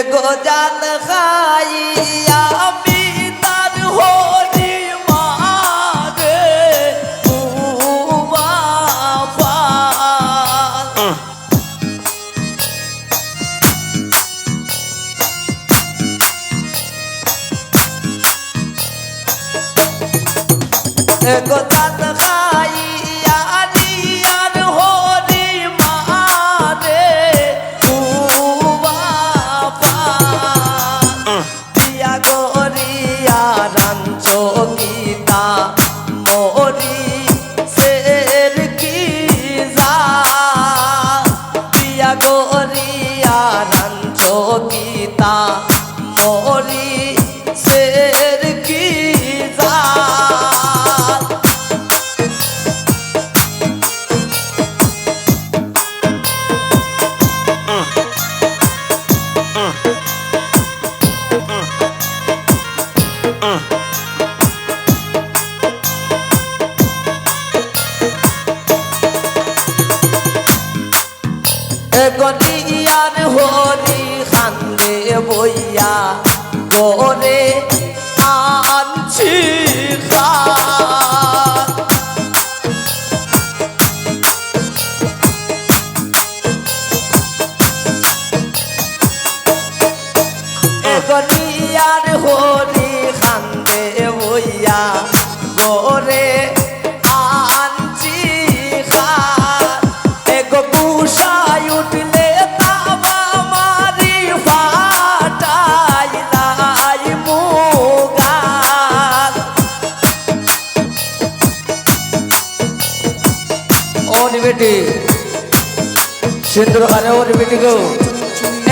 গোজাল খাইয়া আমি তার হরি মাগে গোজাল খাইয়া আর হরি মারে দিয়া গরিয়া রাঞ্চো গীতা মরি শের কি যা দিয়া গরিয়া রাঞ্চো গীতা মরি শের কি যা গলিয়ার হরি খান্দে বইয়া করে আনছি গলিয়ার হরি খান্দে বইয়া করে আনছি গুসাই উঠলে তাবা মারি ফাটাইলাই মুগাল ওর বেটি সিন্দুর খানে ওর বেটি গো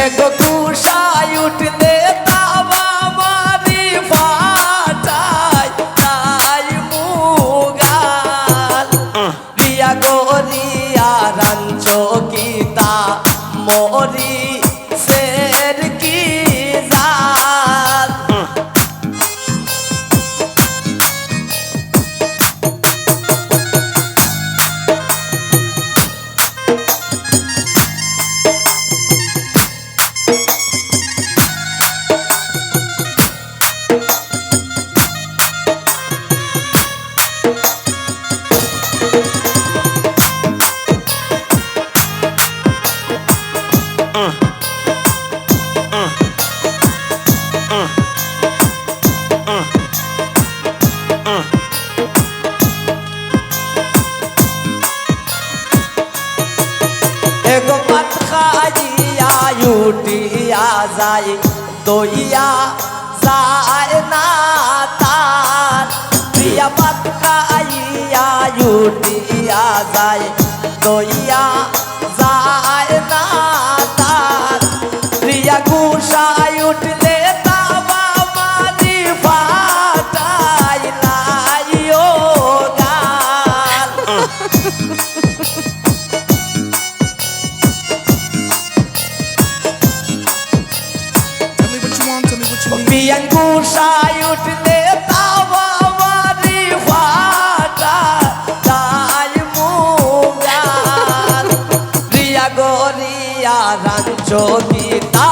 এক গুসাই উঠলে তাবা মারি ফাটাইলাই মুগাল রিয়া গরিয়া রাঞ্চো গীতা মরি শের কি জাত এগো পাত খাইয়া উঠিয়া যায় দইয়া যায় না তার প্রিয়া পাত খাইয়া উঠিয়া যায় দইয়া যায় না তার প্রিয়া গুসাই উঠলে তাবা মারি ফাটাইলাই ও গাল পিয়ান গুসাই উঠলে তাবা মারি ফাটাইলাই মুগাল রিয়া গরিয়া রাঞ্চো গীতা